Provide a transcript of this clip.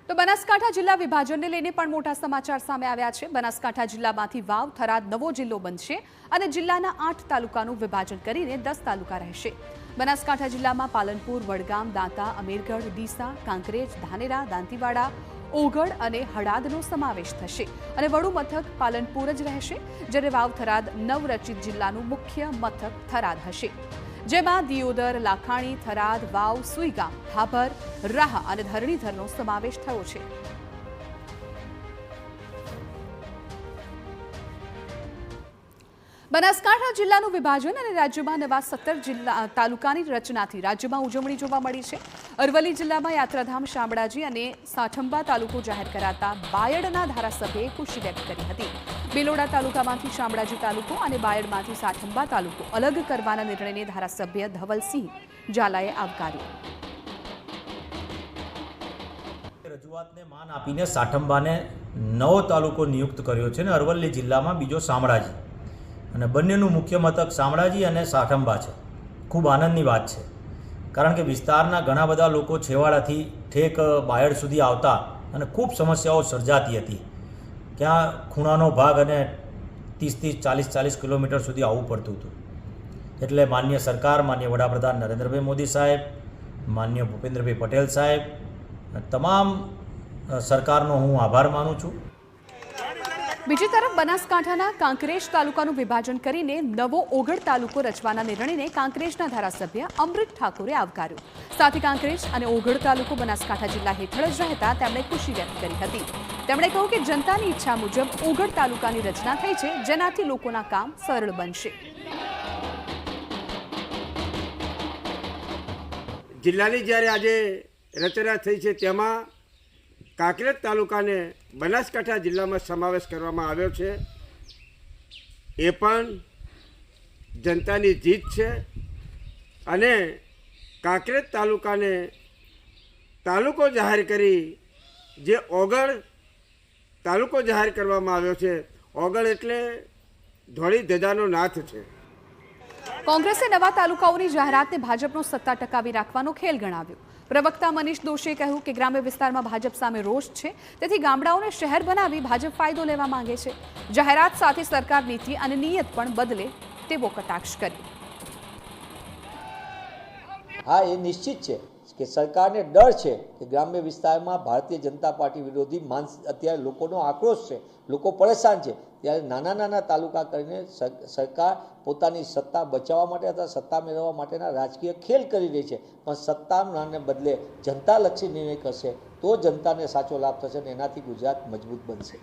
તો બનાસકાંઠા જિલ્લા વિભાજનને લઈને પણ મોટા સમાચાર સામે આવ્યા છે। બનાસકાંઠા જિલ્લામાંથી વાવ થરાદ નવો જિલ્લો બનશે અને જિલ્લાના 8 તાલુકાનું વિભાજન કરીને 10 તાલુકા રહેશે। બનાસકાંઠા જિલ્લામાં પાલનપુર, વડગામ, દાંતા, અમીરગઢ, ડીસા, કાંકરેજ, ધાનેરા, દાંતીવાડા, ઓગળ અને હળાદનો સમાવેશ થશે અને વડુ મથક પાલનપુર જ રહેશે, જ્યારે વાવ થરાદ નવરચિત જિલ્લાનું મુખ્ય મથક થરાદ હશે, જેમાં દિયોદર, લાખાણી, થરાદ, વાવ, સુઈગામ, ભાભર, રાહ અને ધરણીધરનો સમાવેશ થયો છે। બનાસકાંઠા જિલ્લાનું વિભાજન અને રાજ્યમાં નવા 17 તાલુકાની રચનાથી રાજ્યમાં ઉજવણી જોવા મળી છે। અરવલ્લી જિલ્લામાં યાત્રાધામ શામળાજી અને સાઠંબા તાલુકો જાહેર કરાતા બાયડના ધારાસભ્યએ ખુશી વ્યક્ત કરી હતી। બેલોડા તાલુકામાંથી શામળાજી તાલુકો અને બાયડમાંથી સાઠંબા તાલુકો અલગ કરવાના નિર્ણયને ધારાસભ્ય ધવલસિંહ ઝાલાએ આવકાર્યો। રજૂઆતને માન આપીને સાઠંબાને નવો તાલુકો નિયુક્ત કર્યો છે અને અરવલ્લી જિલ્લામાં બીજો શામળાજી અને બંનેનું મુખ્ય મથક શામળાજી અને સાઠંબા છે। ખૂબ આનંદની વાત છે, કારણ કે વિસ્તારના ઘણા બધા લોકો છેવાડાથી ઠેક બાયડ સુધી આવતા અને ખૂબ સમસ્યાઓ સર્જાતી હતી। ત્યાં ખૂણાનો ભાગ અને 30-30, 40-40 કિલોમીટર સુધી આવવું પડતું હતું। એટલે માનનીય સરકાર, માનનીય વડાપ્રધાન નરેન્દ્રભાઈ મોદી સાહેબ, માનનીય ભૂપેન્દ્રભાઈ પટેલ સાહેબ, તમામ સરકારનો હું આભાર માનું છું। બીજી તરફ બનાસકાંઠાના કાંકરેજ તાલુકાનું વિભાજન કરીને નવો ઓગળ તાલુકો રચવાના નિર્ણયને કાંકરેજના ધારાસભ્ય અમૃત ઠાકોરે આવકાર્યો। સાથે કાંકરેજ અને ઓગળ તાલુકો બનાસકાંઠા જિલ્લા હેઠળ જ રહેતા તેમણે ખુશી વ્યક્ત કરી હતી। તેમણે કહ્યું કે જનતાની ઈચ્છા મુજબ ઓગળ તાલુકાની રચના થઈ છે, જેનાથી લોકોના કામ સરળ બનશે। જિલ્લાની જ્યારે આજે રચના થઈ છે તેમાં કાંકરેજ તાલુકાને બનાસકાંઠા જિલ્લામાં સમાવેશ કરવામાં આવ્યો છે। એ પણ જનતાની જીત છે અને કાંકરેજ તાલુકાને તાલુકો જાહેર કરી જે ઓગળ તાલુકો જાહેર કરવામાં આવ્યો છે। ઓગળ એટલે ધોળી ધજાનો નાથ છે। કોંગ્રેસે નવા તાલુકાઓની જાહેરાતને ભાજપનો સત્તા ટકાવી રાખવાનો ખેલ ગણાવ્યો। પ્રવક્તા મનીષ દોશીએ કહ્યું કે ગ્રામ્ય વિસ્તારમાં ભાજપ સામે રોષ છે, તેથી ગામડાઓને શહેર બનાવી ભાજપ ફાયદો લેવા માંગે છે। જાહેરાત સાથે સરકાર નીતિ અને નિયત પણ બદલે તેવો કટાક્ષ કર્યો। હા, એ નિશ્ચિત છે કે સરકારને ડર છે કે ગ્રામ્ય વિસ્તારમાં ભારતીય જનતા પાર્ટી વિરોધી અત્યારે લોકોનો આક્રોશ છે, લોકો પરેશાન છે, ત્યારે નાના નાના તાલુકા કરીને સરકાર પોતાની સત્તા બચાવવા માટે અથવા સત્તા મેળવવા માટેના રાજકીય ખેલ કરી રહી છે। પણ સત્તાને બદલે જનતાલક્ષી નિર્ણય કરશે તો જનતાને સાચો લાભ થશે અને એનાથી ગુજરાત મજબૂત બનશે।